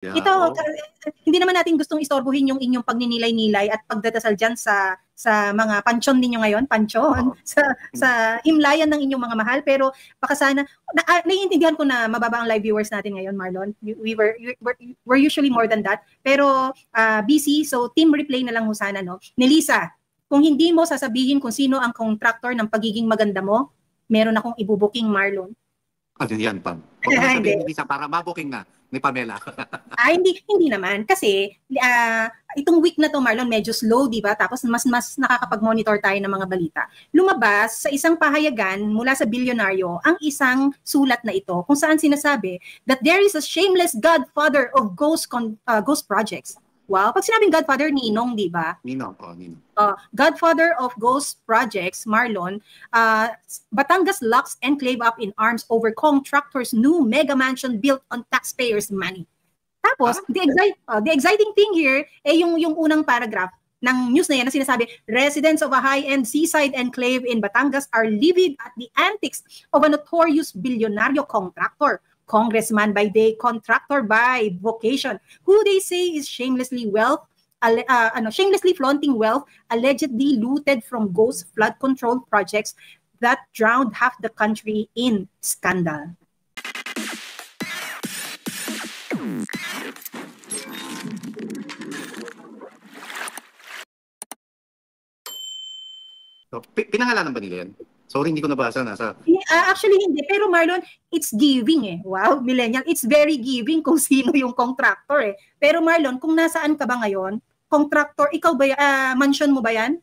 Yeah, Ito, hindi naman natin gustong istorbohin yung inyong pagninilay-nilay at pagdadasal dyan sa mga pansyon ninyo ngayon, sa himlayan ng inyong mga mahal. Pero baka sana, naiintindihan ko na mababa ang live viewers natin ngayon, Marlon. We're usually more than that. Pero busy, so team replay na lang ho sana, no? Nelisa, kung hindi mo sasabihin kung sino ang contractor ng pagiging maganda mo, meron akong ibubuking, Marlon. Ano yan, Pam? Huwag mo sabihin, Nelisa, para mabuking na ni Pamela. Hindi naman. Kasi itong week na to, Marlon, medyo slow, di ba? Tapos mas nakakapag-monitor tayo ng mga balita. Lumabas sa isang pahayagan mula sa bilyonaryo ang isang sulat na ito kung saan sinasabi that there is a shameless godfather of ghost projects. Wow, pag sinabing godfather, Ninong, di ba? Ninong, Ninong. Godfather of ghost projects, Marlon, Batangas locks enclave up in arms over contractor's new mega mansion built on taxpayers' money. Tapos, the exciting thing here, yung unang paragraph ng news na yan na sinasabi, residents of a high-end seaside enclave in Batangas are livid at the antics of a notorious billionario contractor. Congressman by day, contractor by vocation, who they say is shamelessly flaunting wealth allegedly looted from ghost flood control projects that drowned half the country in scandal. So, pinangalanan ba nila yan? Sorry, hindi ko nabasa. Actually, hindi. Pero Marlon, it's giving eh. Wow, millennial. It's very giving kung sino yung contractor eh. Pero Marlon, kung nasaan ka ba ngayon, contractor, ikaw ba, mansion mo ba yan?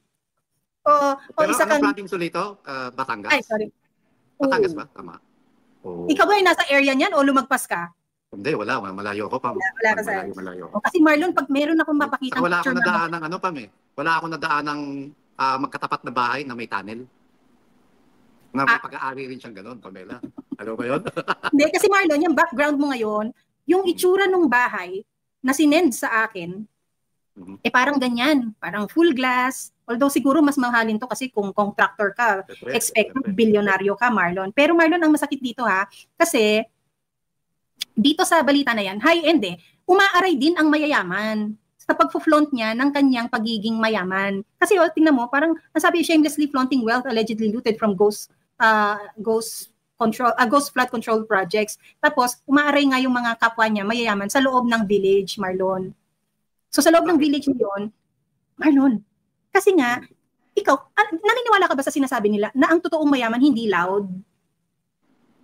Pero isa kang province ulit ito? Batangas? Ay, sorry. Batangas ba? Tama. Ikaw ba nasa area niyan o lumagpas ka? Hindi, wala. Malayo ako pa. Wala ka sa malayo. Kasi Marlon, pag meron akong mapakita wala akong nadaan ng wala akong nadaan ng magkatapat na bahay na may tunnel. Na may pag-aari rin siyang gano'n, Pamela. Alam ba yun? Hindi, kasi Marlon, yung background mo ngayon, yung itsura ng bahay na sinend sa akin, parang ganyan. Parang full glass. Although siguro mas mahalin to kasi kung contractor ka, expect bilyonaryo ka, Marlon. Pero Marlon, ang masakit dito kasi dito sa balita na yan, high-end umaaray din ang mayayaman sa pagpo-flaunt niya ng kanyang pagiging mayaman. Kasi tingnan mo, parang nasabi shamelessly flaunting wealth allegedly looted from ghost flood control projects. Tapos, umaaray nga yung mga kapwa niya mayayaman sa loob ng village, Marlon. So, sa loob ng village niyon, Marlon, kasi nga, ikaw, naniniwala ka ba sa sinasabi nila na ang totoong mayaman hindi loud?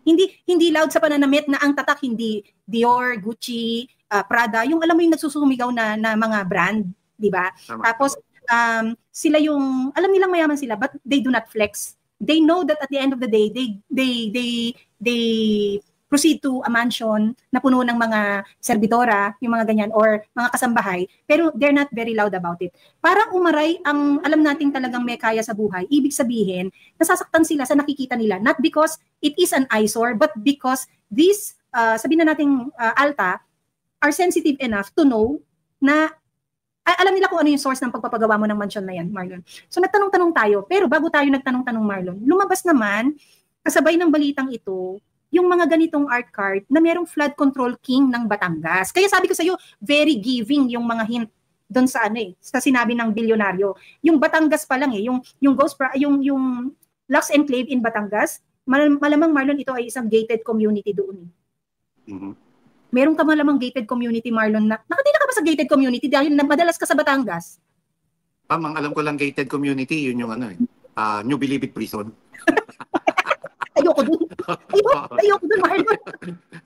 Hindi loud sa pananamit na ang tatak hindi Dior, Gucci, Prada, yung alam mo yung nagsusumigaw na mga brand, di ba? Tapos sila yung alam nilang mayaman sila but they do not flex. They know that at the end of the day they proceed to a mansion na puno ng mga servidora, yung mga ganyan or mga kasambahay, pero they're not very loud about it. Parang umaray ang alam nating talagang may kaya sa buhay. Ibig sabihin, nasasaktan sila sa nakikita nila not because it is an eyesore but because these sabihin na nating alta are sensitive enough to know na alam nila kung ano yung source ng pagpapagawa mo ng mansion na yan, Marlon. So nagtanong-tanong tayo, pero bago tayo nagtanong-tanong, Marlon, lumabas naman, kasabay ng balitang ito, yung mga ganitong art card na merong flood control king ng Batangas. Kaya sabi ko sa iyo, very giving yung mga hint doon sa sa sinabi ng bilyonaryo. Yung Batangas pa lang yung Lux Enclave in Batangas, malamang Marlon ito ay isang gated community doon. Meron ka malamang gated community, Marlon, na nakatira ka ba sa gated community dahil madalas ka sa Batangas? Ang alam ko lang gated community, yun yung New Bilibid Prison. Ayoko dun. Ayoko dun, Marlon.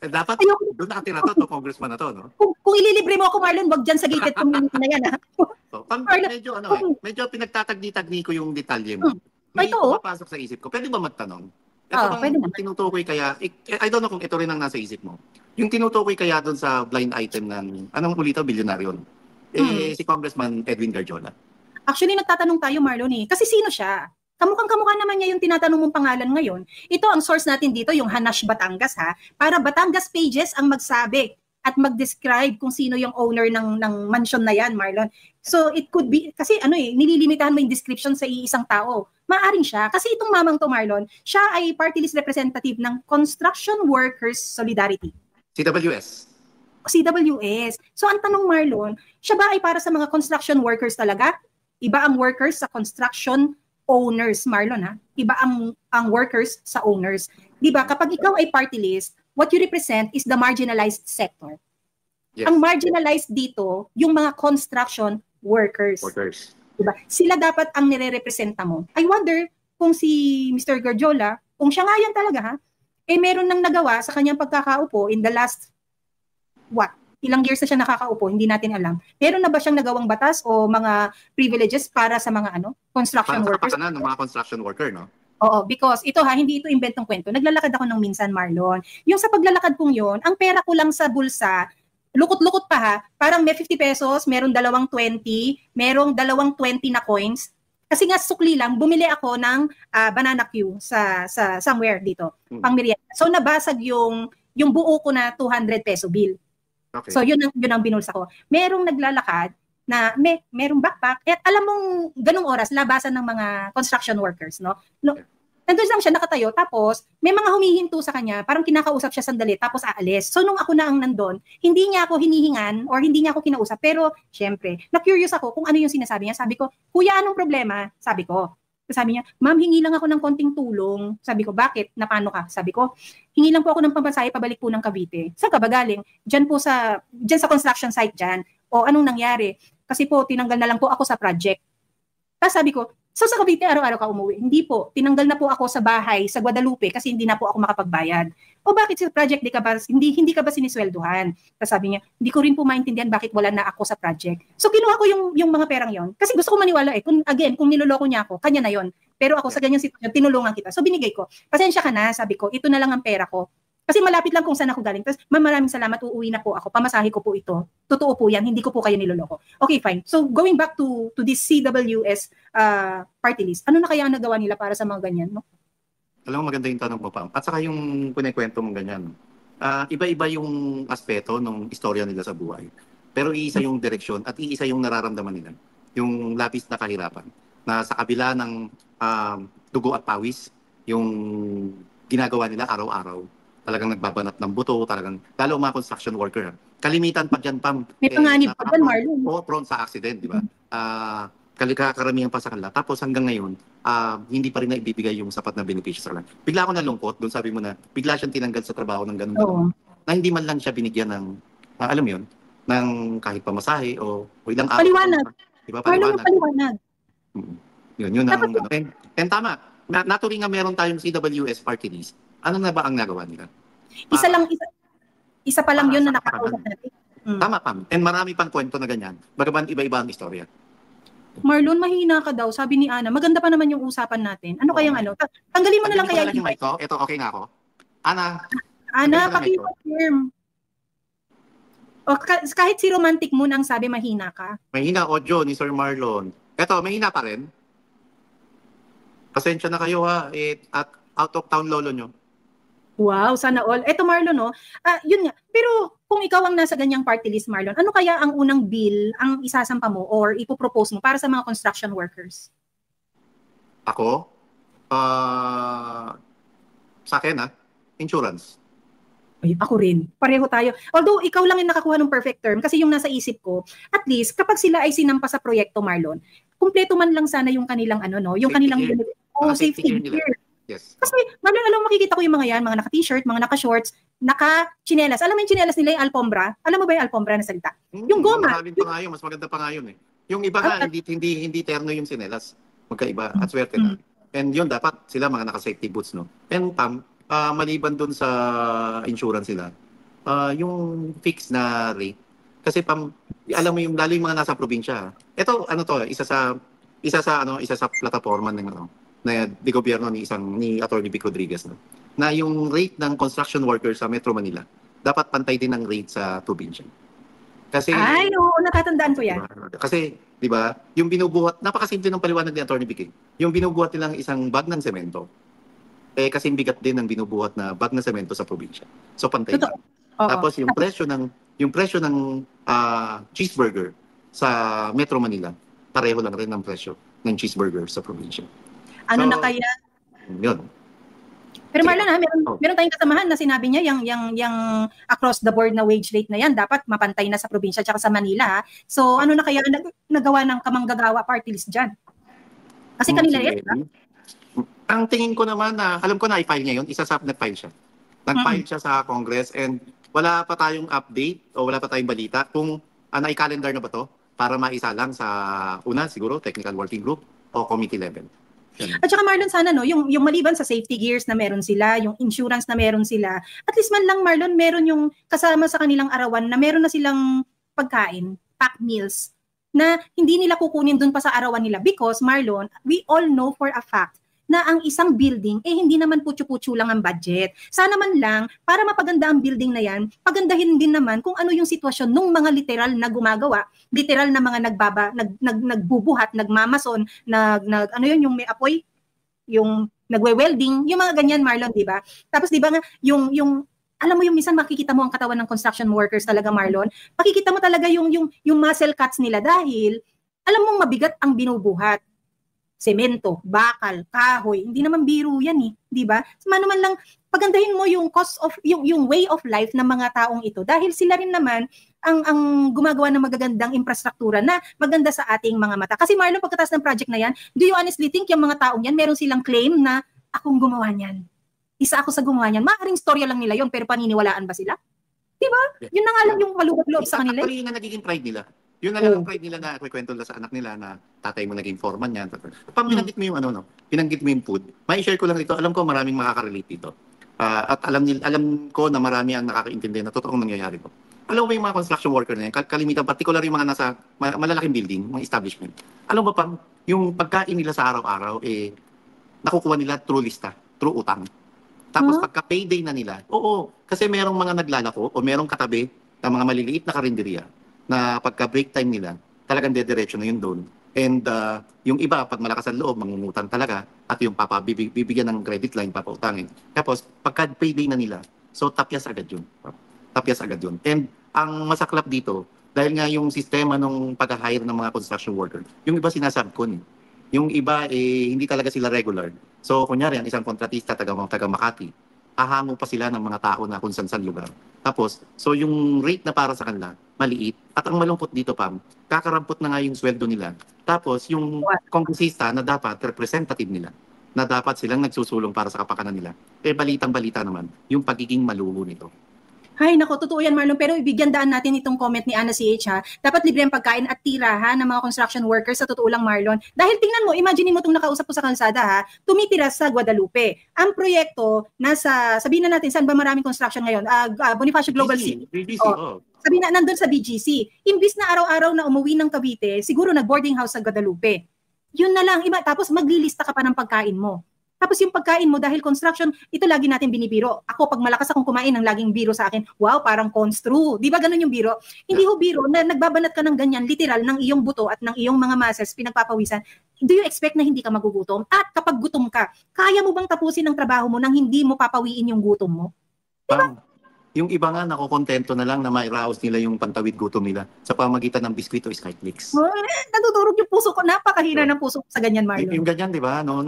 Dapat doon nakatira to, congressman na to, no? Kung ililibre mo ako, Marlon, wag dyan sa gated community na yan, medyo pinagtatagni-tagni ko yung detalye mo. Hindi papasok sa isip ko. Pwede ba magtanong? Tinutukoy kaya, I don't know kung ito rin ang nasa isip mo. Yung tinutukoy kaya doon sa blind item ng, anong ulito, bilyonaryon? Si Congressman Edwin Garjola. Actually, nagtatanong tayo, Marlon kasi sino siya? Kamukhang-kamukha naman niya yung tinatanong mong pangalan ngayon. Ito ang source natin dito, yung Hanash Batangas para Batangas Pages ang magsabi at mag-describe kung sino yung owner ng mansion na yan, Marlon. So it could be, kasi nililimitahan mo yung description sa iisang tao. Maaring siya, kasi itong mamang to, Marlon, siya ay party list representative ng Construction Workers Solidarity. CWS. CWS. So ang tanong, Marlon, siya ba ay para sa mga construction workers talaga? Iba ang workers sa construction owners, Marlon, ha? Iba ang workers sa owners. Di ba? Kapag ikaw ay party list, what you represent is the marginalized sector. Yes. Ang marginalized dito, yung mga construction workers. Diba? Sila dapat ang nire-representa mo. I wonder kung si Mr. Garjola, kung siya nga yan talaga, ha, meron nang nagawa sa kanyang pagkakaupo in the last, ilang years na siya nakakaupo, hindi natin alam. Meron na ba siyang nagawang batas o mga privileges para sa mga construction workers? Para sa ng mga construction worker, no? Oo, because ito hindi ito inventong kwento. Naglalakad ako ng minsan, Marlon. Yung sa paglalakad kong yun, ang pera ko lang sa bulsa, lukot-lukot pa parang may 50 pesos, merong 20, merong 20 na coins. Kasi nga sukli lang, bumili ako ng banana Q sa somewhere dito, pang merienda. So nabasag yung buo ko na 200 peso bill. Okay. So yun ang binulsa ko. Merong naglalakad na merong backpack. At alam mong ganung oras, labasan ng mga construction workers, no? Nandun lang siya nakatayo, tapos may mga humihinto sa kanya, parang kinakausap siya sandali, tapos aalis. So nung ako na ang nandun, hindi niya ako hinihingan or hindi niya ako kinausap, pero syempre, na-curious ako kung ano yung sinasabi niya. Sabi ko, kuya, anong problema? Sabi ko. Sabi niya, ma'am, hingi lang ako ng konting tulong. Sabi ko, bakit? Na paano ka? Sabi ko, hingi lang po ako ng pamasahe pabalik po ng Cavite. Saan ka ba galing? Diyan sa construction site dyan. O anong nangyari? Kasi po, tinanggal na lang po ako sa project. Tapos sabi ko, so sa Cavite araw-araw ka umuwi? Hindi po, tinanggal na po ako sa bahay sa Guadalupe kasi hindi na po ako makapagbayad. O bakit sa project hindi ka ba siniswelduhan? Tapos sabi niya, hindi ko rin po maintindihan bakit wala na ako sa project. So kinuha ko yung mga perang yon kasi gusto ko maniwala kung niloloko niya ako, kanya na yon. Pero ako sa ganyang sitwasyon, tinulungan kita. So binigay ko. Pasensya ka na, sabi ko, ito na lang ang pera ko. Kasi malapit lang kung saan ako galing. Tapos, ma'am, maraming salamat, uuwi na po ako. Pamasahe ko po ito. Totoo po yan, hindi ko po kayo niloloko. Okay, fine. So, going back to this CWS party list, ano na kaya ang nagawa nila para sa mga ganyan, no? Alam mo, maganda yung tanong mo, Pam. At saka yung kunikwento mong ganyan. Iba-iba yung aspeto ng istorya nila sa buhay. Pero iisa yung direksyon at iisa yung nararamdaman nila. Yung labis na kahirapan. Na sa kabila ng dugo at pawis, yung ginagawa nila araw-araw, talagang nagbabanat ng buto, talagang, lalo mga construction worker. Kalimitan pa dyan, Pam. May panganib pa dyan, Marlon. Prone sa accident, di ba? Karamihan pa sa kanila. Tapos hanggang ngayon, hindi pa rin na ibibigay yung sapat na benepisyo sa kanila. Bigla ako nalungkot, doon sabi mo na, bigla siyang tinanggal sa trabaho ng ganun. Na hindi man lang siya binigyan ng, alam mo yun, ng kahit pamasahe o ilang araw. Paliwanag. Diba? Paliwanag. Yun ang, and tama, naturing nga meron tayong CWS party list. Ano na ba ang nagawa nila? Isa pa lang yun na nakakausap natin. Tama, Pam. And marami pang kwento na ganyan. Bagaman iba-iba ang istorya. Marlon, mahina ka daw. Sabi ni Ana, maganda pa naman yung usapan natin. Ano kayang tanggalin mo na lang kaya yung mic ko. Ito, okay na ako. Ana, paki-confirm. O, kahit si Romantic Moon ang sabi, mahina ka. Mahina audio ni Sir Marlon. Ito, mahina pa rin. Pasensya na kayo at out of town lolo nyo. Wow, sana all. Eto Marlon, no? Yun nga. Pero kung ikaw ang nasa ganyang party list, Marlon, ano kaya ang unang bill ang isasampa mo or ipopropose mo para sa mga construction workers? Ako? Sa akin, insurance. Ay, ako rin. Pareho tayo. Although, ikaw lang yung nakakuha ng perfect term kasi yung nasa isip ko, at least, kapag sila ay sinampa sa proyekto, Marlon, kumpleto man lang sana yung kanilang yung safety kanilang gear. Safety gear. Yes. Kasi, Marlon, alam mo, makikita ko yung mga yan, mga naka-t-shirt, mga naka-shorts, naka-chinelas. Alam mo yung chinelas nila, yung alpombra? Alam mo ba yung alpombra na salita? Yung goma. Maraming pa nga yun, mas maganda pa nga yun eh. Yung iba nga, hindi terno yung chinelas. Magkaiba, at swerte na. And yun, dapat sila mga naka-safety boots, no? And maliban dun sa insurance sila, yung fixed na rate. Kasi alam mo yung, lalo yung mga nasa probinsya. Ito, isa sa plataforma ng na di gobyerno ni Attorney Vic Rodriguez, no? Na yung rate ng construction workers sa Metro Manila dapat pantay din ng rate sa probinsya. Kasi natatandaan ko yan. Kasi, di ba, yung binubuhat, napakasimple ng paliwanag ni Attorney Vic. Yung binubuhat nilang isang bag ng semento, kasing bigat din ng binubuhat na bag ng semento sa probinsya. So pantay lang. Tapos yung presyo ng cheeseburger sa Metro Manila, pareho lang rin ng presyo ng cheeseburger sa probinsya. Na kaya? Yun. Pero Marlon, meron tayong kasamahan na sinabi niya yung across the board na wage rate na yan dapat mapantay na sa probinsya at sa Manila. So ano na kaya nagawa ng kamanggagawa party list dyan? Kasi kanila yan. Ang tingin ko naman na, alam ko na i-file niya yun, nag-file siya. Nag-file siya sa Congress and wala pa tayong update o wala pa tayong balita kung na-calendar na ba to para maisa lang sa una siguro technical working group o committee level. At saka Marlon, sana yung maliban sa safety gears na meron sila, yung insurance na meron sila, at least man lang Marlon, meron yung kasama sa kanilang arawan na meron na silang pagkain, pack meals, na hindi nila kukunin dun pa sa arawan nila because Marlon, we all know for a fact na ang isang building, hindi naman putyo-putyo lang ang budget. Sana man lang, para mapaganda ang building na yan, pagandahin din naman kung ano yung sitwasyon ng mga literal na gumagawa, literal na mga nagbubuhat, nagmamason, ano yun, yung may apoy, yung nagwe-welding, yung mga ganyan, Marlon, di ba? Tapos di ba nga, yung alam mo yung minsan makikita mo ang katawan ng construction workers talaga, Marlon, makikita mo talaga yung muscle cuts nila dahil alam mong mabigat ang binubuhat. Semento, bakal, kahoy, hindi naman biro yan di ba? Mano man lang pagandahin mo yung cost of yung way of life ng mga taong ito dahil sila rin naman ang gumagawa ng magagandang infrastruktura na maganda sa ating mga mata. Kasi Marlon, pagkatapos ng project na yan, do you honestly think yung mga taong yan meron silang claim na akong gumawa niyan? Isa ako sa gumawa niyan. Maaaring storya lang nila yon pero paniniwalaan ba sila? Di ba? Yun na nga lang yung kalugad-loob sa kanila. Actually, na nagiging pride nila. Yun na lang ang pride nila na kwento nila sa anak nila na tatay mo naging foreman yan. Pag binanggit mo yung binanggit mo yung food, may share ko lang dito. Alam ko maraming makaka-relate dito. At alam ko na marami ang nakakaintindi na totoong nangyayari ko. Alam mo yung mga construction worker na yan, kalimitan, particular yung mga nasa malalaking building, mga establishment. Alam mo pa, yung pagkain nila sa araw-araw, nakukuha nila through lista, through utang. Tapos pagka payday na nila, kasi merong mga naglalako o merong katabi na mga maliliit na karinderya na pagka break time nila, talagang dediretso na yun doon. And yung iba, pag malakas ang loob, mangungutang talaga at yung bibigyan ng credit line, papautangin. Tapos, pagka payday na nila, so tapyas agad yun. Tapyas agad yun. And ang masaklap dito, dahil nga yung sistema ng pag-hire ng mga construction worker, yung iba sinasabkon. Yung iba, hindi talaga sila regular. So, kunyari, ang isang kontratista, taga Makati, hahango pa sila ng mga tao na kung saan lugar. Tapos, so yung rate na para sa kanila, maliit. At ang malungkot dito, Pam, kakarampot na nga yung sweldo nila. Tapos, yung kongresista na dapat representative nila, na dapat silang nagsusulong para sa kapakanan nila, balitang-balita naman, yung pagiging maluho nito. Ay, nako, totoo yan, Marlon. Pero ibigyan daan natin itong comment ni Ana CH, ha? Dapat libre ang pagkain at tirahan ng mga construction workers sa totoo lang, Marlon. Dahil tingnan mo, imagine mo itong nakausap ko sa kalsada, ha? Tumitira sa Guadalupe. Ang proyekto, sabihin na natin, saan ba maraming construction ngayon? Bonifacio Global City. Sabihin na, nandun sa BGC. Imbis na araw-araw na umuwi ng Cavite, siguro nag-boarding house sa Guadalupe. Yun na lang. Tapos maglilista ka pa ng pagkain mo. Tapos yung pagkain mo, dahil construction, ito lagi natin binibiro. Ako, pag malakas akong kumain, ang laging biro sa akin, wow, parang constru. Di ba ganun yung biro? Hindi ho biro na nagbabanat ka ng ganyan, literal, ng iyong buto at ng iyong mga muscles, pinagpapawisan. Do you expect na hindi ka magugutom? At kapag gutom ka, kaya mo bang tapusin ang trabaho mo nang hindi mo papawiin yung gutom mo? Diba? Yung iba nga, nakokontento na lang na mairaos nila yung pantawid gutom nila sa pamagitan ng biskwit o skyflakes. Natutulog yung puso ko. Napakahina ng puso ko sa ganyan, Marlon. Yung ganyan, di ba? No,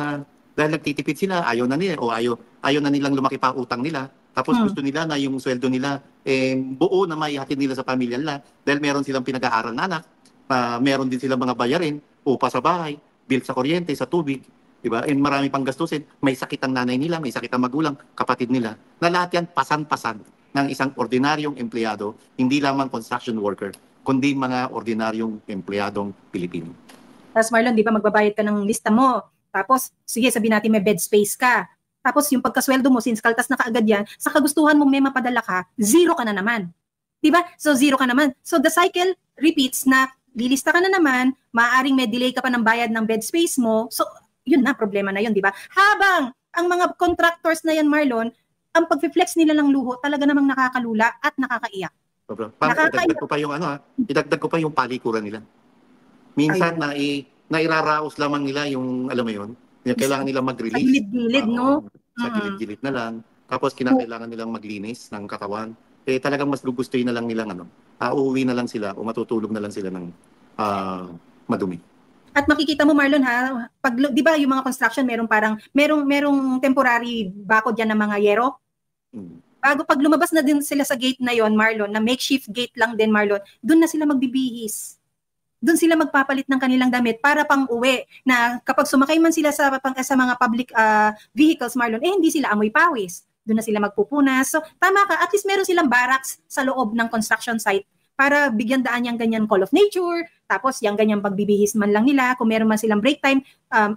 dahil nagtitipid sila, ayaw na nila o ayaw na nilang lumaki pa utang nila. Tapos gusto nila na yung sweldo nila buo na maihatid nila sa pamilya nila dahil meron silang pinag-aaral na anak, meron din silang mga bayarin, upa sa bahay, bill sa kuryente, sa tubig, di ba? And marami pang gastusin. May sakit ang nanay nila, may sakit ang magulang, kapatid nila. Na lahat yan pasan-pasan ng isang ordinaryong empleyado, hindi lamang construction worker, kundi mga ordinaryong empleyadong Pilipino. Tapos Marlon, di ba magbabayad ka ng lista mo? Tapos, sige, sabihin natin may bed space ka. Tapos, yung pagkasweldo mo, since kaltas na kaagad yan, sa kagustuhan mo may mapadala ka, zero ka na naman. Diba? So, zero ka naman. So, the cycle repeats na lilista ka na naman, maaaring may delay ka pa ng bayad ng bed space mo. So, yun na, problema na yun, diba? Habang ang mga contractors na yan, Marlon, ang pag-flex nila ng luho, talaga namang nakakalula at nakakaiyak. Idagdag ko pa yung palikuran nila. Minsan nairaraos lamang nila yung, alam mo yun, kailangan nilang mag-release. Sa gilid-gilid, no? Sa gilid-gilid na lang. Tapos kinakailangan nilang maglinis ng katawan. Talagang mas gugustuhin na lang nilang uuwi na lang sila o matutulog na lang sila ng madumi. At makikita mo, Marlon, ha, pag, di ba yung mga construction, merong temporary bakod yan ng mga yero. Bago pag lumabas na din sila sa gate na yon, Marlon, na makeshift gate lang din, Marlon, doon na sila magbibihis. Doon sila magpapalit ng kanilang damit para pang-uwi, na kapag sumakay man sila sa mga public vehicles, Marlon, hindi sila amoy pawis. Doon na sila magpupunas. So, tama ka, at least meron silang barracks sa loob ng construction site para bigyan daan yung ganyan call of nature, tapos yung ganyan pagbibihis man lang nila, kung meron man silang break time,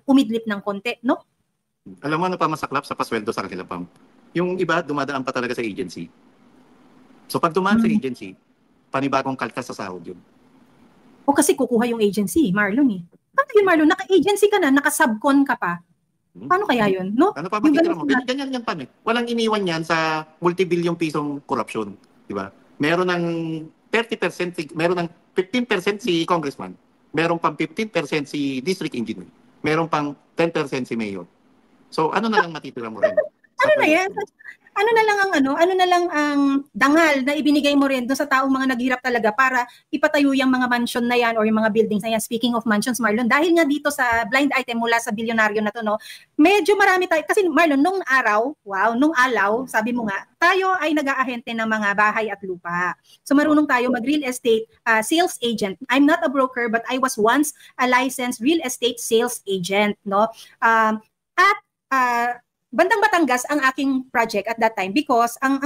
umidlip ng konti, no? Alam mo ano pa masaklap sa pasweldo sa kanila, Pam? Yung iba, dumadaan pa talaga sa agency. So pag dumaan sa agency, panibagong kaltas sa sahod yun. O kasi kukuha yung agency, Marlon eh. Paano yun, Marlon? Naka-agency ka na, naka-subcon ka pa. Paano kaya yun? No? Ano pa makikita mo? Ganyan yan, Pam eh. Walang iniwan yan sa multi-billion pisong corruption. Diba? Meron ng 30%, meron ng 15% si congressman. Meron pang 15% si district engineer. Meron pang 10% si mayor. So ano na lang matitira mo rin? Ano na yan? Ano na lang ang dangal na ibinigay mo rin doon sa taong mga naghirap talaga para ipatayo yung mga mansion na yan or yung mga buildings na yan. Speaking of mansions, Marlon, dahil nga dito sa blind item mula sa bilyonaryo na to, no, medyo marami tayo. Kasi Marlon, nung alaw, sabi mo nga, tayo ay nag-aahente ng mga bahay at lupa. So marunong tayo mag-real estate sales agent. I'm not a broker, but I was once a licensed real estate sales agent, no? Bandang Batangas ang aking project at that time because ang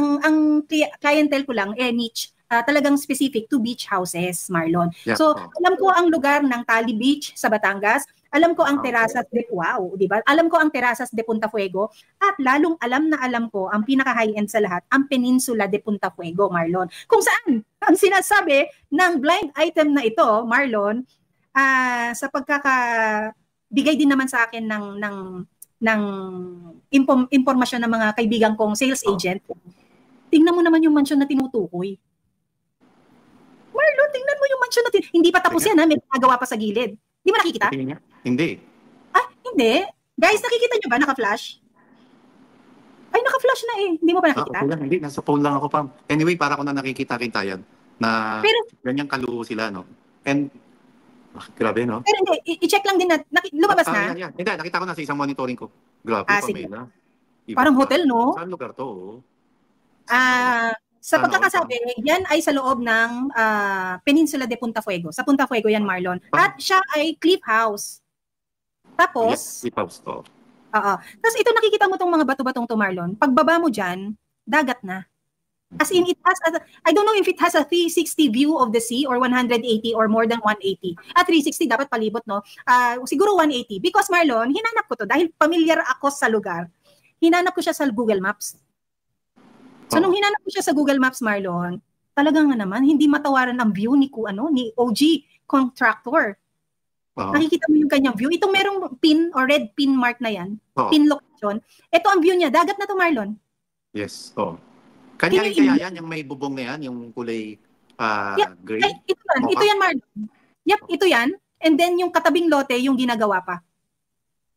clientele ko lang niche, talagang specific to beach houses, Marlon. Yeah. So alam ko ang lugar ng Tali Beach sa Batangas, alam ko ang Terrazas de di ba? Alam ko ang Terrazas de Punta Fuego at lalong alam ko ang pinaka high-end sa lahat, ang Peninsula de Punta Fuego, Marlon. Kung saan ang sinasabi ng blind item na ito, Marlon, sa pagkakabigay din naman sa akin ng impormasyon ng mga kaibigan kong sales agent, tingnan mo naman yung mansion na tinutukoy. Marlon, tingnan mo yung mansion na hindi pa tapos yan, ha? May nagawa pa sa gilid. Di ba nakikita? Hindi. Hindi. Guys, nakikita nyo ba? Naka-flash? Ay, naka-flash na eh. Hindi mo pa nakikita? Hindi, nasa phone lang ako, Pam. Anyway, para ko na nakikita-kita yan na ganyang kaluho sila, no? And grabe, no? Pero hindi, i-check lang din na, lumabas na? Yeah. Hindi, nakita ko na sa isang monitoring ko. Grabe, Pamela. Parang hotel, no? Saan lugar to? Sa pagkakasabi, yan ay sa loob ng Peninsula de Punta Fuego. Sa Punta Fuego yan, Marlon. At siya ay cliff house. Tapos, yes, cliff house to. Tapos ito, nakikita mo tong mga bato-batong to, Marlon. Pagbaba mo dyan, dagat na. As in, it has, I don't know if it has a 360 view of the sea or 180 or more than 180. 360 dapat palibot, no? Siguro 180. Because Marlon, hinanap ko to dahil familiar ako sa lugar. Hinanap ko siya sa Google Maps. So nung hinanap ko siya sa Google Maps, Marlon, talagang nga naman, hindi matawaran ang view ni OG contractor. Nakikita mo yung kanyang view. Itong merong pin or red pin mark na yan, pin location. Ito ang view niya. Dagat na to, Marlon. Yes, Kanya rin kaya yan, yung may bubong na yan, yung kulay gray? Ito yan, Marlon. Yep, ito yan. And then yung katabing lote, yung ginagawa pa.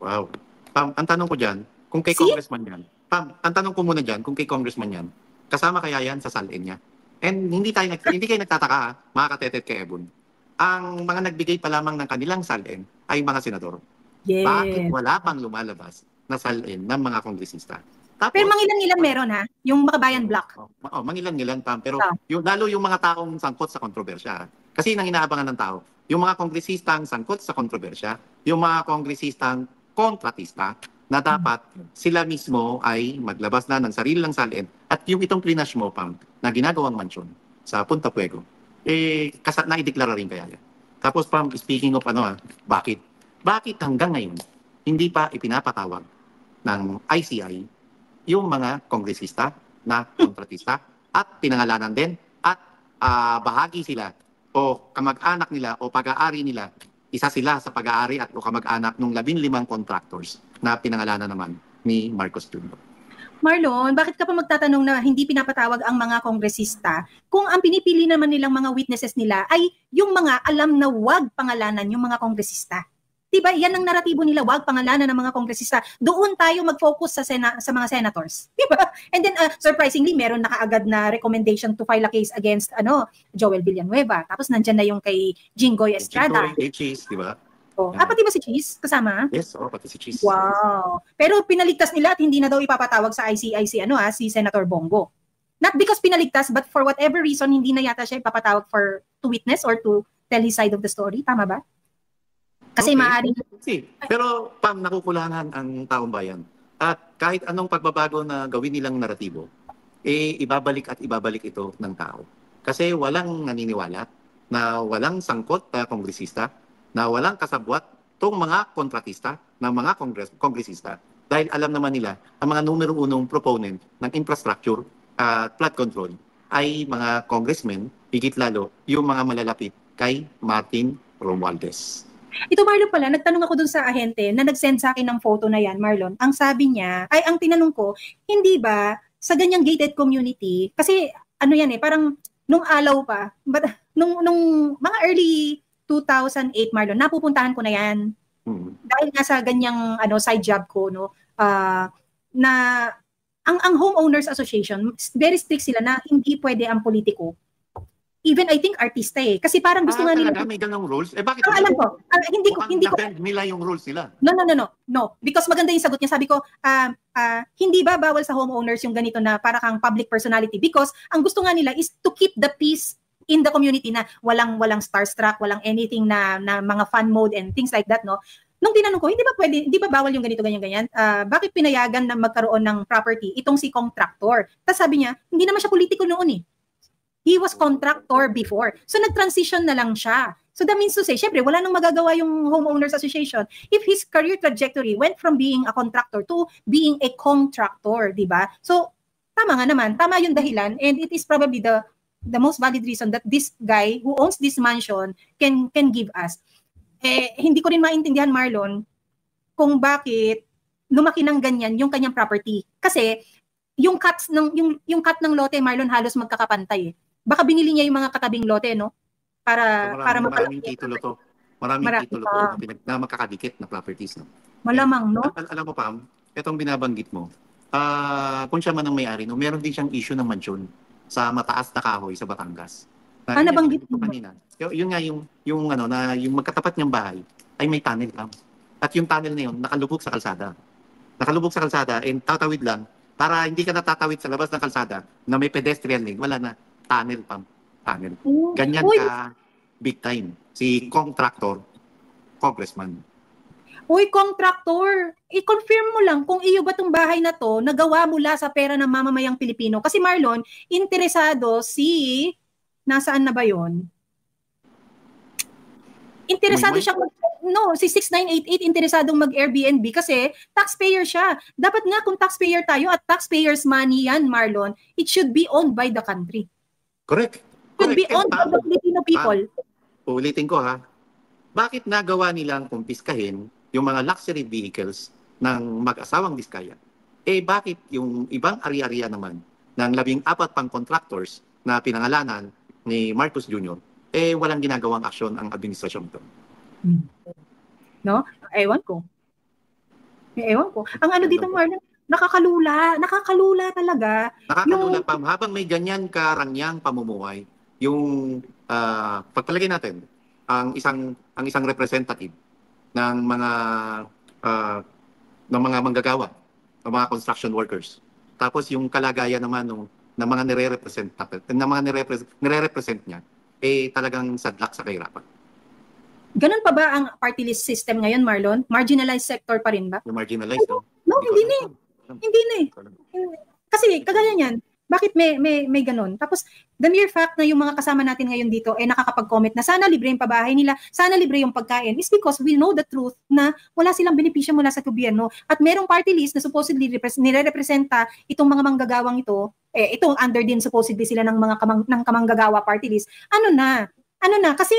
Wow. Pam, ang tanong ko dyan, kung kay congressman yan, Pam, ang tanong ko muna dyan, kung kay congressman yan, kasama kaya yan sa salin niya? And hindi kayo nagtataka, mga katetet kay Ebon. Ang mga nagbigay pa lamang ng kanilang salin ay mga senador. Yes. Bakit wala pang lumalabas na salin ng mga kongresista? Tapos, pero mangilan-ngilan meron, ha? Yung Makabayan Block. Mangilan-ngilan, Pam. Pero lalo yung mga taong sangkot sa kontrobersya. Kasi nang inaabangan ng tao, yung mga kongresistang sangkot sa kontrobersya, yung mga kongresistang kontratista, na dapat sila mismo ay maglabas na ng sarili ng salin. At yung itong klinash mo, Pam, na ginagawang mansyon sa Punta Fuego, na-ideklara rin kaya yan. Tapos, Pam, speaking of bakit? Bakit hanggang ngayon hindi pa ipinapatawag ng ICI yung mga kongresista na kontratista at pinangalanan din at bahagi sila o kamag-anak nila o pag-aari nila, isa sila sa pag-aari at o kamag-anak ng 15 contractors na pinangalanan naman ni Marcos Jr. Marlon, bakit ka pa magtatanong na hindi pinapatawag ang mga kongresista kung ang pinipili naman nilang mga witnesses nila ay yung mga alam na wag pangalanan yung mga kongresista? Diba, yan ang naratibo nila, wag pangalanan ng mga kongresista. Doon tayo mag-focus sa mga senators. Diba? And then, surprisingly, meron na kaagad na recommendation to file a case against Joel Villanueva. Tapos nandyan na yung kay Jinggoy Estrada. Jinggoy, diba? Oh, pati ba si Cheese kasama? Yes, pati si Cheese. Wow. Pero pinaligtas nila at hindi na daw ipapatawag sa ICIC si Senator Bongo. Not because pinaligtas, but for whatever reason, hindi na yata siya ipapatawag to witness or to tell his side of the story. Tama ba? Kasi maaaring... Pero Pam, nakukulangan ang taong bayan. At kahit anong pagbabago na gawin nilang naratibo, ibabalik at ibabalik ito ng tao. Kasi walang naniniwala na walang sangkot na kongresista, na walang kasabwat tong mga kontratista ng mga kongresista. Dahil alam naman nila, ang mga numero unong proponent ng infrastructure at flood control ay mga congressmen, higit lalo yung mga malalapit kay Martin Romualdez. Ito Marlon pala, nagtanong ako dun sa ahente na nag-send sa akin ng photo na yan, Marlon. Ang sabi niya, ang tinanong ko, hindi ba sa ganyang gated community, kasi ano yan parang nung alaw pa, but nung mga early 2008, Marlon, napupuntahan ko na yan. Dahil nga sa ganyang side job ko, na ang homeowners association, very strict sila na hindi pwede ang politiko. Even I think artista Kasi parang gusto nga nila. May ganung rules? Bakit? Alam ko. Hindi ko. Nila yung rules nila. No. Because maganda yung sagot niya. Sabi ko, hindi ba bawal sa homeowners yung ganito na para kang public personality? Because ang gusto nga nila is to keep the peace in the community na walang starstruck, walang anything na mga fun mode and things like that, no? Nung tinanong ko, hindi ba bawal yung ganito, ganyan? Bakit pinayagan na magkaroon ng property itong si contractor? Tapos sabi niya, hindi naman siya politiko noon He was contractor before. So nag-transition na lang siya. So that means to say, syempre, wala nang magagawa yung homeowners association if his career trajectory went from being a contractor to being a contractor, di ba? So, tama nga naman. Tama yung dahilan and it is probably the most valid reason that this guy who owns this mansion can give us. Hindi ko rin maintindihan, Marlon, kung bakit lumaki ng ganyan yung kanyang property. Kasi, yung cut ng lote, Marlon, halos magkakapantay Baka binili niya yung mga katabing lote, no? Para maraming titulo to. Maraming titulo to na magkakadikit na properties, no? Malamang, no? Alam mo, Pam, itong binabanggit mo, kung siya man ang may-ari, no, meron din siyang issue ng mansyon sa mataas na kahoy sa Batangas. Nabanggit mo kanina. Yun nga yung magkatapat niyang bahay ay may tunnel, Pam. At yung tunnel na yun, nakalubog sa kalsada. And tatawid lang para hindi ka natatawid sa labas ng kalsada na may pedestrian lane. Wala na. Tunnel, Pam. Tunnel. Ganyan ka big time. Si contractor, congressman. Uy, contractor, i-confirm mo lang kung iyo ba tong bahay na to nagawa mula sa pera ng mamamayang Pilipino. Kasi Marlon, interesado nasaan na ba yon? Interesado siya si 6988 interesadong mag-Airbnb kasi taxpayer siya. Dapat nga kung taxpayer tayo at taxpayers money yan, Marlon, it should be owned by the country. Correct. Should be owned by the Filipino people. Ulitin ko bakit nagawa nilang kumpiskahin yung mga luxury vehicles ng mag-asawang Diskaya? Bakit yung ibang ari-ariya naman ng 14 pang contractors na pinangalanan ni Marcos Jr., walang ginagawang aksyon ang administrasyon ito? No? Ewan ko. Ang dito, Marlon, nakakalula talaga. Nakakalula, Pam. Habang may ganyan karangyang pamumuhay, yung pagpalagay natin, ang isang representative ng mga manggagawa, ng mga construction workers. Tapos yung kalagayan naman ng mga nire-represent niya, talagang sadlak sa kahirapan. Ganun pa ba ang party list system ngayon, Marlon? Marginalized sector pa rin ba? Yung marginalized, no? No, hindi na Kasi kagaya niyan, bakit may ganun? Tapos, the mere fact na yung mga kasama natin ngayon dito nakakapag-comment na sana libre yung pabahay nila, sana libre yung pagkain, is because we know the truth na wala silang benepisyo mula sa gobyerno. At merong party list na supposedly nire-representa itong mga manggagawang ito, ito under din supposedly sila ng mga kamanggagawa party list. Ano na? Kasi,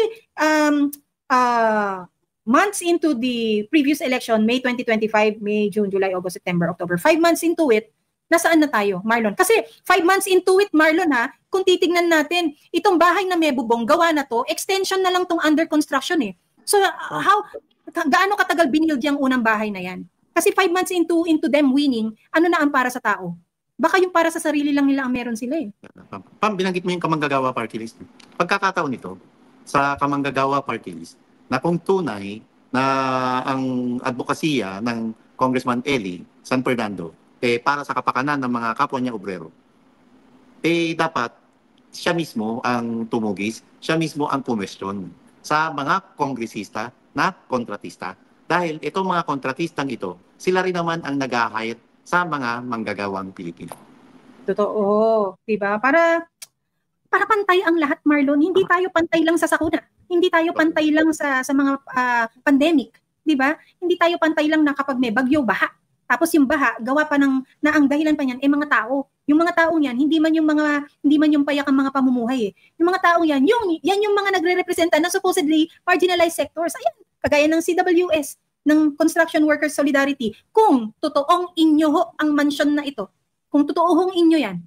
months into the previous election, May 2025, May, June, July, August, September, October, 5 months into it, nasaan na tayo, Marlon? Kasi 5 months into it, Marlon, kung titignan natin, itong bahay na may bubong, gawa na to, extension na lang tong under construction So, gaano katagal binild yung unang bahay na yan? Kasi 5 months into them winning, ano na ang para sa tao? Baka yung para sa sarili lang nila ang meron sila Pam, binanggit mo yung kamanggagawa party list. Pagkakataon nito, sa kamanggagawa party list, na kung tunay na ang advokasya ng Congressman Eli San Fernando para sa kapakanan ng mga kapwa niya obrero, dapat siya mismo ang tumugis, siya mismo ang pumestyon sa mga kongresista na kontratista. Dahil itong mga kontratistang ito, sila rin naman ang nag-hire sa mga manggagawang Pilipino. Totoo, 'di ba? Para pantay ang lahat, Marlon. Hindi tayo pantay lang sa sakuna. Hindi tayo pantay lang sa mga pandemic, 'di ba? Hindi tayo pantay lang na kapag may bagyo, baha. Tapos yung baha, gawa pa ng na ang dahilan pa niyan mga tao. Yung mga tao niyan, hindi man yung payak ang mga pamumuhay eh. Yung mga tao yan yung mga nagrerepresenta ng supposedly marginalized sectors. Ayan, kagaya ng CWS, ng Construction Workers Solidarity. Kung totoong inyo ho ang mansion na ito, kung totoo hong inyo yan.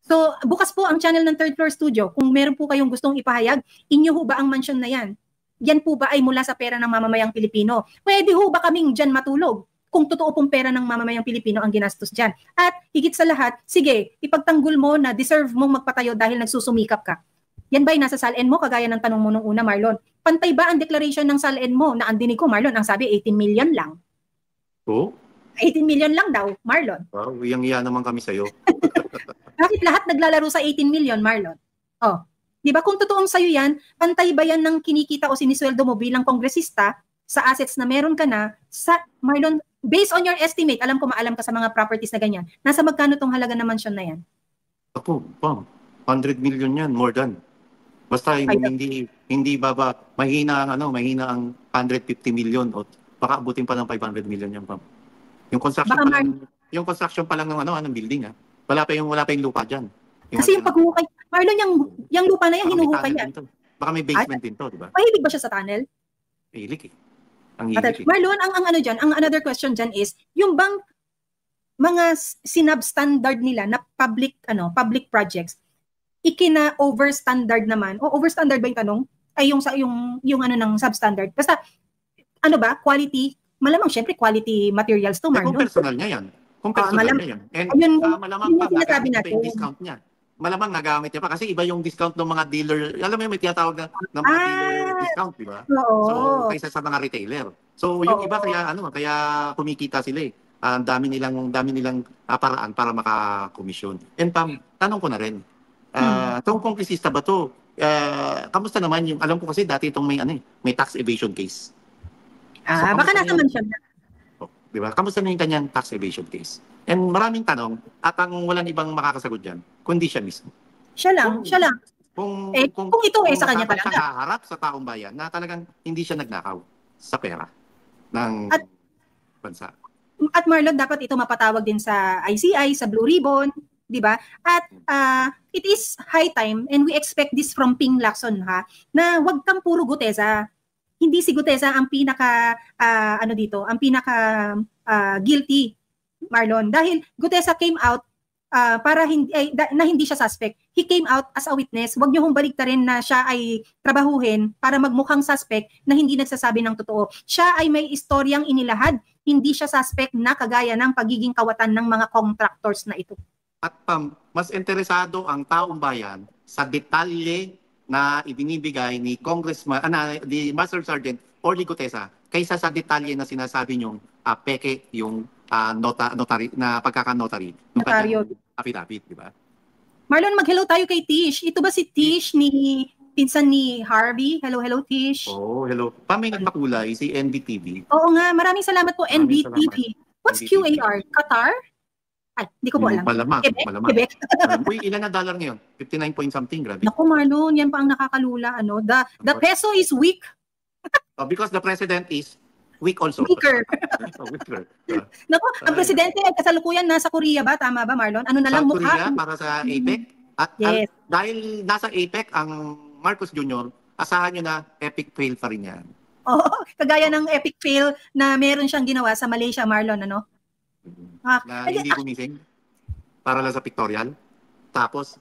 So, bukas po ang channel ng Third Floor Studio. Kung meron po kayong gustong ipahayag, inyo ho ba ang mansion na yan? Yan po ba ay mula sa pera ng mamamayang Pilipino? Pwede ho ba kaming dyan matulog? Kung totoo pong pera ng mamamayang Pilipino ang ginastos dyan. At higit sa lahat, sige, ipagtanggol mo na deserve mong magpatayo dahil nagsusumikap ka. Yan ba'y nasa SALN mo, kagaya ng tanong mo nung una, Marlon? Pantay ba ang declaration ng SALN mo na ang dinig ko, Marlon, ang sabi 18 million lang? Oo? 18 million lang daw, Marlon. Wow, iyang-iya naman kami sa'yo. Bakit lahat naglalaro sa 18 million, Marlon? Oh, di ba kung totoong sa'yo yan, pantay ba yan ng kinikita o sinisweldo mo bilang kongresista sa assets na meron ka na sa, Marlon, based on your estimate, alam ko maalam ka sa mga properties na ganyan, nasa magkano tong halaga na mansion na yan? Ako, 100 million yan, more than. Basta hindi baba, mahina ang 150 million o baka abutin pa ng 500 million yan, Pam. Yung construction pa lang ng ng building Wala pa yung lupa diyan. Kasi yung paghuhukay, Marlon, yung lupa na yan hinuhukay yan. Baka may basement din to, di ba? Mahilig ba siya sa tunnel? Mahilig Ang hilig. Marlon, ang another question diyan is, yung bang mga sinab-standard nila na public projects, ikina-overstandard naman, o overstandard ba yung tanong? Ay yung ng substandard. Basta, quality, malamang syempre quality materials to, Marlon. Kung personal niya yan. And malamang pa natin yung discount niya. Malamang nagamit niya pa kasi iba yung discount ng mga dealer. Alam mo may tinatawag na mga dealer discount, di ba? So, kaysa sa mga retailer. So, yung iba kaya kumikita sila eh. Ang dami nilang paraan para makakomisyon. And Pam, tanong ko na rin. Itong kongresista ba to? Kamusta naman yung, alam ko kasi dati itong may tax evasion case. So, baka nasa mansion na. Di ba? Kamusta na yung kanyang tax evasion case? And maraming tanong at ang walang ibang makakasagot dyan, kundi siya mismo. Siya lang. Kung ito sa kanya talaga. Kung siya kaharap sa taong bayan na talagang hindi siya nagnakaw sa pera ng bansa. At Marlon, dapat ito mapatawag din sa ICI, sa Blue Ribbon, di ba? At it is high time and we expect this from Ping Lacson na wag kang puro Gutesa. Hindi si Gutesa ang pinaka guilty, Marlon, dahil Gutesa came out na hindi siya suspect. He came out as a witness. Huwag niyo hong baligtarin na siya ay trabahuhin para magmukhang suspect na hindi nagsasabi ng totoo. Siya ay may istoryang inilahad. Hindi siya suspect na kagaya ng pagiging kawatan ng mga contractors na ito. At mas interesado ang taong bayan sa detalye na ibinibigay ni Congressman, ni Master Sergeant Orly Gutesa kaysa sa detalye na sinasabi niyong peke yung notary na pagkaka-notary ng kanyang affidavit, di ba? Marlon, mag-hello tayo kay Tish. Ito ba si Tish pinsan ni Harvey? Hello, Tish. Oh, hello. May nagpakulay si NBTV. Oo nga, maraming salamat po, NBTV. What's QAR? Qatar? Ay, hindi ko po alam. Malamang. Quebec. Uy, ilan na dollar ngayon? 59 point something, grabe. Naku, Marlon, yan pa ang nakakalula. The peso is weak. Because the president is weak also. Weaker. Naku, ang presidente ay kasalukuyan nasa Korea ba? Tama ba, Marlon? Ano na lang mukha? Korea para sa APEC. At dahil nasa APEC ang Marcos Jr., asahan nyo na epic fail pa rin yan. Kagaya ng epic fail na meron siyang ginawa sa Malaysia, Marlon, na hindi gumising para lang sa pictorial. Tapos,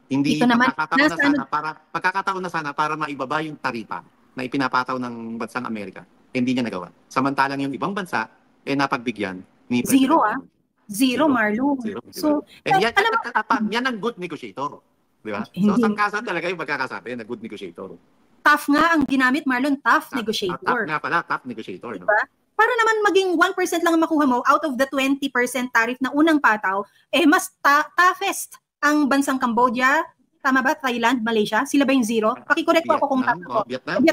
hindi pagkakataon na sana para maibaba yung taripa na ipinapataw ng bansang Amerika. Hindi niya nagawa. Samantalang yung ibang bansa, napagbigyan ni President. Zero, Marlon. Zero. So, yan ang good negotiator. Di ba? So, sangkasan talaga yung pagkakasabi na good negotiator. tough nga ang ginamit, Marlon, tough negotiator. Tough nga pala, tough negotiator. Diba? No? Para naman maging 1% lang ang makuha mo out of the 20% tariff na unang pataw, mas toughest ang bansang Cambodia, tama ba? Thailand, Malaysia? Sila ba yung zero? Pakicorrect po ako kung tama ko. Vietnam.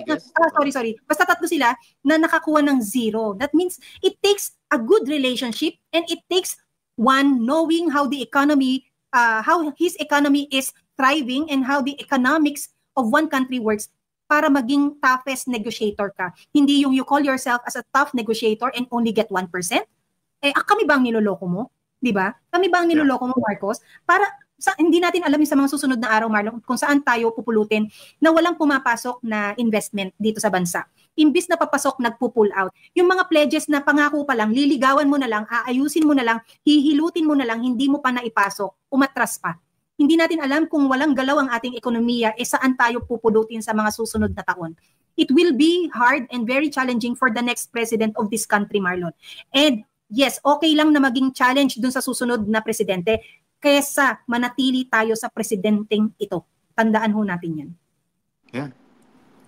Sorry. Basta tatlo sila na nakakuha ng zero. That means it takes a good relationship and it takes one knowing how the economy, how his economy is thriving and how the economics of one country works para maging toughest negotiator ka. Hindi yung you call yourself as a tough negotiator and only get 1%. Kami ba ang niloloko mo? Di ba? Kami ba ang niloloko mo, Marcos? Para hindi natin alam sa mga susunod na araw, Marlon, kung saan tayo pupulutin na walang pumapasok na investment dito sa bansa. Imbis na papasok, nagpo-pull out. Yung mga pledges na pangako pa lang, liligawan mo na lang, aayusin mo na lang, hihilutin mo na lang, hindi mo pa naipasok, umatras pa. Hindi natin alam kung walang galaw ang ating ekonomiya, saan tayo pupulutin sa mga susunod na taon. It will be hard and very challenging for the next president of this country, Marlon. And yes, okay lang na maging challenge dun sa susunod na presidente, kaysa manatili tayo sa presidenteng ito. Tandaan ho natin yan. Yeah.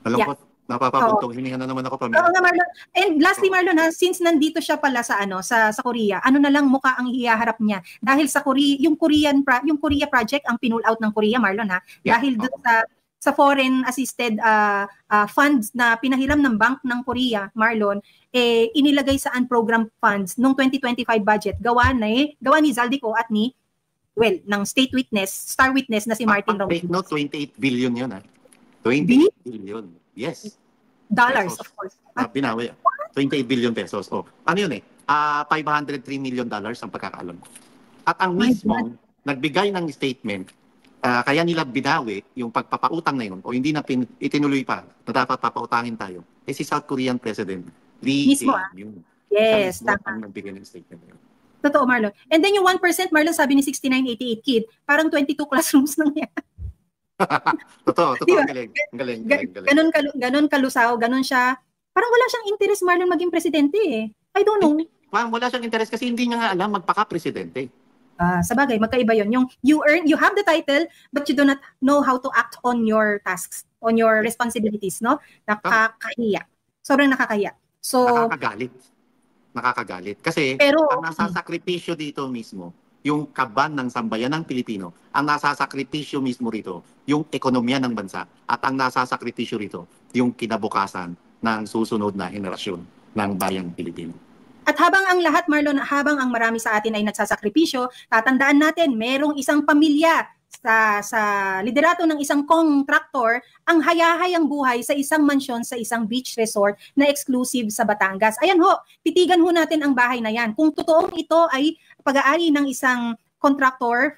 Alam ko, napapabuntong hininga na naman ako pa. Oo nga, Marlon. And lastly, Marlon, since nandito siya pala sa Korea, ano na lang mukha ang ihaharap niya? Dahil sa Korea, yung Korea project ang pinull out ng Korea, Marlon, ha? Yeah. Dahil doon sa foreign assisted funds na pinahiram ng bank ng Korea, Marlon, inilagay sa unprogrammed funds nung 2025 budget. Gawa ni Zaldico at ng star witness na si Martin Romualdez. No, 28 billion yun, ha? 28 billion. Yes. Dollars, pesos. Of course. Binawi. 28 billion pesos. Ano yun $503 million ang pagkakaalam ko. At ang mismo, nagbigay ng statement, kaya nila binawi yung pagpapautang na yun, o hindi na itinuloy pa, na dapat papautangin tayo, si South Korean President Lee Jae-myung. Yes, tama. Ang nagbigay ng statement na yun. Totoo, Marlon. And then yung 1%, Marlon, sabi ni 6988 Kid, parang 22 classrooms lang yan. Totoo. Diba? Galing. Ganon kalusaw, ganon siya. Parang wala siyang interest, Marlon, maging presidente eh. I don't know. Wala siyang interest kasi hindi niya nga alam magpaka-presidente. Sa bagay, magkaiba yun. Yung you have the title, but you do not know how to act on your tasks, on your responsibilities, no? Nakakahiya. Sobrang nakakahiya. So, Nakakagalit. Kasi ang nasasakripisyo dito mismo, yung kaban ng sambayan ng Pilipino, ang nasasakripisyo mismo rito, yung ekonomiya ng bansa, at ang nasasakripisyo rito, yung kinabukasan ng susunod na henerasyon ng bayang Pilipino. At habang ang lahat, Marlon, habang ang marami sa atin ay nagsasakripisyo, tatandaan natin, merong isang pamilya sa liderato ng isang contractor ang hayahayang buhay sa isang mansyon sa isang beach resort na exclusive sa Batangas. Ayan ho, titigan ho natin ang bahay na yan. Kung totoong ito ay pag-aari ng isang contractor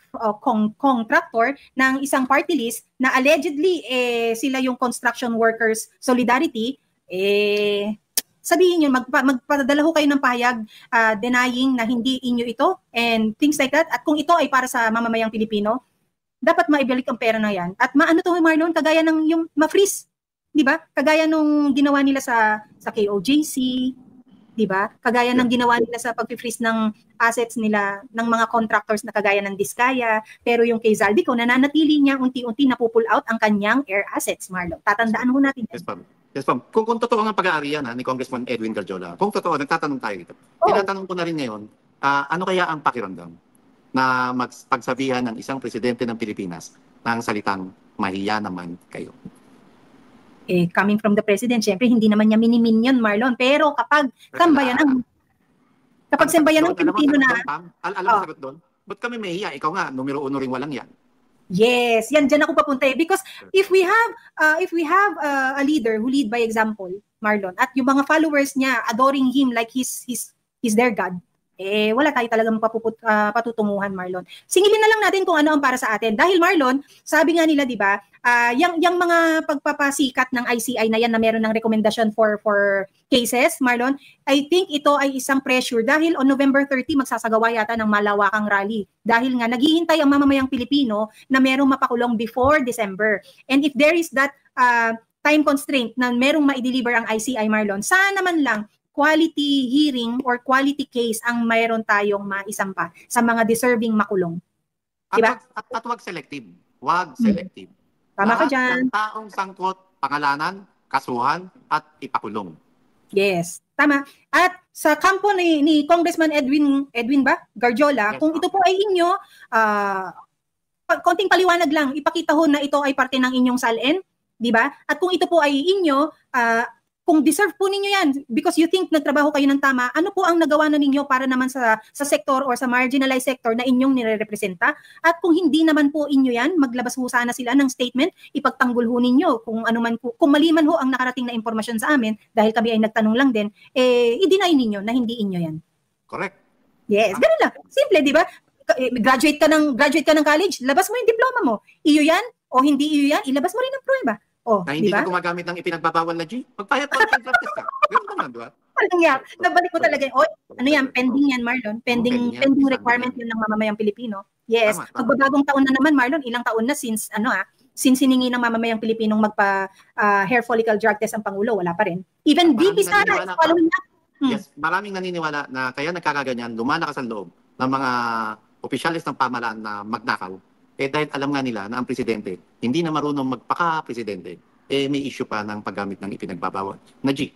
ng isang party list na allegedly sila yung Construction Workers Solidarity, sabihin yun, magpadala ho kayo ng pahayag denying na hindi inyo ito and things like that. At kung ito ay para sa mamamayang Pilipino, dapat maibalik ang pera na yan. At maano to, Marlon, kagaya ng yung ma-freeze, di ba? Kagaya nung ginawa nila sa KOJC, di ba? Kagaya ng ginawa nila sa pag-freeze ng assets nila ng mga contractors na kagaya ng Diskaya. Pero yung kay Zaldico, nananatili niya unti-unti na pull out ang kanyang air assets, Marlon. Tatandaan ho natin. Yes, ma'am. Yes, ma'am. Kung totoo ang pag-aari yan ni Congressman Edwin Garjola, kung totoo, nagtatanong tayo dito. Tinatanong ko na rin ngayon, ano kaya ang pakiramdam na pagsabihan ng isang presidente ng Pilipinas ng salitang mahiya naman kayo? Coming from the president, syempre hindi naman niya minimin yun, Marlon. Pero kapag sambayan ng Pilipino na... Alam mo sagot doon? Ba't kami mahiya? Ikaw nga, numero 1 rin walang yan. Yes, yan dyan ako papunta eh. Because if we have a leader who lead by example, Marlon, at yung mga followers niya adoring him like he's their God, wala tayo talagang patutunguhan, Marlon. Singilin na lang natin kung ano ang para sa atin. Dahil, Marlon, sabi nga nila, di ba, yung mga pagpapasikat ng ICI na yan na meron ng rekomendasyon for cases, Marlon, I think ito ay isang pressure dahil on November 30 magsasagawa yata ng malawakang rally. Dahil nga, naghihintay ang mamamayang Pilipino na merong mapakulong before December. And if there is that time constraint na merong ma-deliver ang ICI, Marlon, sana man lang quality hearing or quality case ang mayroon tayong maisampa sa mga deserving makulong. Diba? At wag selective. Wag selective. Tama ka dyan. Ang taong sangkot pangalanan, kasuhan, at ipakulong. Yes, tama. At sa kampo ni Congressman Edwin ba? Garjola, kung ito po ay inyo, konting paliwanag lang, ipakita ho na ito ay parte ng inyong SALN, di ba? At kung ito po ay inyo, kung deserve po ninyo yan because you think nagtrabaho kayo ng tama, ano po ang nagawa na ninyo para naman sa sector or sa marginalized sector na inyong nire-representa? At kung hindi naman po inyo yan, maglabas ho sana sila ng statement, ipagtanggol ho ninyo kung ano man po, kung mali man ho ang nakarating na impormasyon sa amin, dahil kami ay nagtanong lang din, i-deny ninyo na hindi inyo yan. Correct. Yes, ganun lang. Simple, di ba? Graduate ka ng college, labas mo yung diploma mo. Iyo yan o hindi iyo yan, ilabas mo rin ang prueba. Oh, na hindi diba? ka gumagamit ng ipinagbabawal na G, magpayat pa ng drug test ka. Ganun naman, di ba? Ano yan? Nabalik ko talaga. Ano yan? Pending yan, Marlon. Pending requirement yun ng mamamayang Pilipino. Yes. Tama. Magbabagong taon na naman, Marlon. Ilang taon na since siningi ng mamamayang Pilipinong hair follicle drug test ang Pangulo. Wala pa rin. Even VP Sara is following na. Yes, maraming naniniwala na kaya nagkakaganyan, lumalakas ang loob ng mga opisyalis ng pamahalaan na magnakaw. Dahil alam nga nila na ang presidente hindi na marunong magpaka-presidente, may issue pa ng paggamit ng ipinagbabawal na G.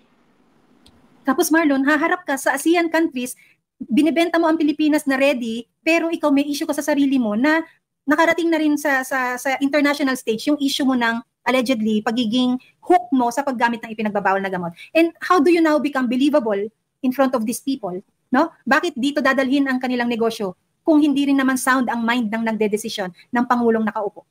Tapos Marlon, haharap ka sa ASEAN countries, binibenta mo ang Pilipinas na ready, pero ikaw may issue ka sa sarili mo na nakarating na rin sa international stage yung issue mo ng allegedly pagiging hook mo sa paggamit ng ipinagbabawal na gamot. And how do you now become believable in front of these people? No? Bakit dito dadalhin ang kanilang negosyo kung hindi rin naman sound ang mind ng nagdedesisyon ng Pangulong nakaupo?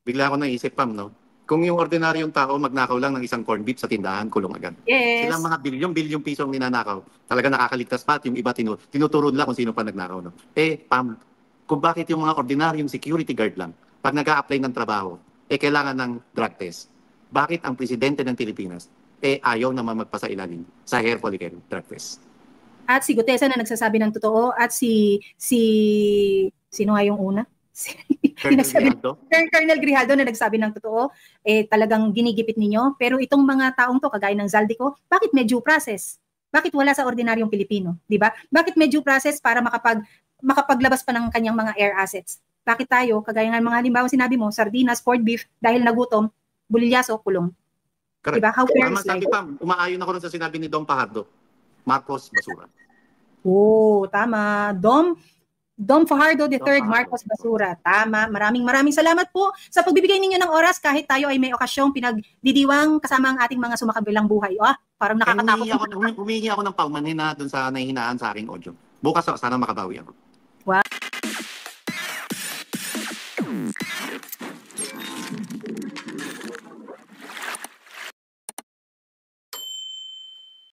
Bigla ako naisip, Pam, no? Kung yung ordinaryong tao magnakaw lang ng isang corned beef sa tindahan, kulong agad. Yes. Silang mga bilyong pisong ninanakaw, talaga nakakaligtas pa at yung iba tinuturo nila kung sino pa nagnakaw. No? Pam, kung bakit yung mga ordinaryong security guard lang, pag nag-a-apply ng trabaho, kailangan ng drug test. Bakit ang presidente ng Pilipinas, ayaw naman magpasa ilalim sa hair follicle drug test? At si Gutesa na nagsasabi ng totoo, at sino nga yung una? Colonel Grijaldo na nagsabi ng totoo, talagang ginigipit ninyo. Pero itong mga taong to, kagaya ng Zaldico, bakit may due process? Bakit wala sa ordinaryong Pilipino? Di ba? Bakit may due process para makapaglabas pa ng kanyang mga air assets? Bakit tayo, kagaya ng mga halimbawa sinabi mo, sardinas, corned beef, dahil nagutom, bulilyaso, kulong? Correct. Diba? How fair is life? Umaayon ako sa sinabi ni Dom Fajardo, Marcos Basura. Tama. Dom Fajardo III, Marcos Basura. Tama. Maraming salamat po sa pagbibigay ninyo ng oras kahit tayo ay may okasyong pinagdidiwang kasama ang ating mga sumakabilang buhay. Parang nakakatakot. Humingi ako ng paumanhin na dun sa nahihinaan sa aking audio. Bukas sana makabawi ako. Wow.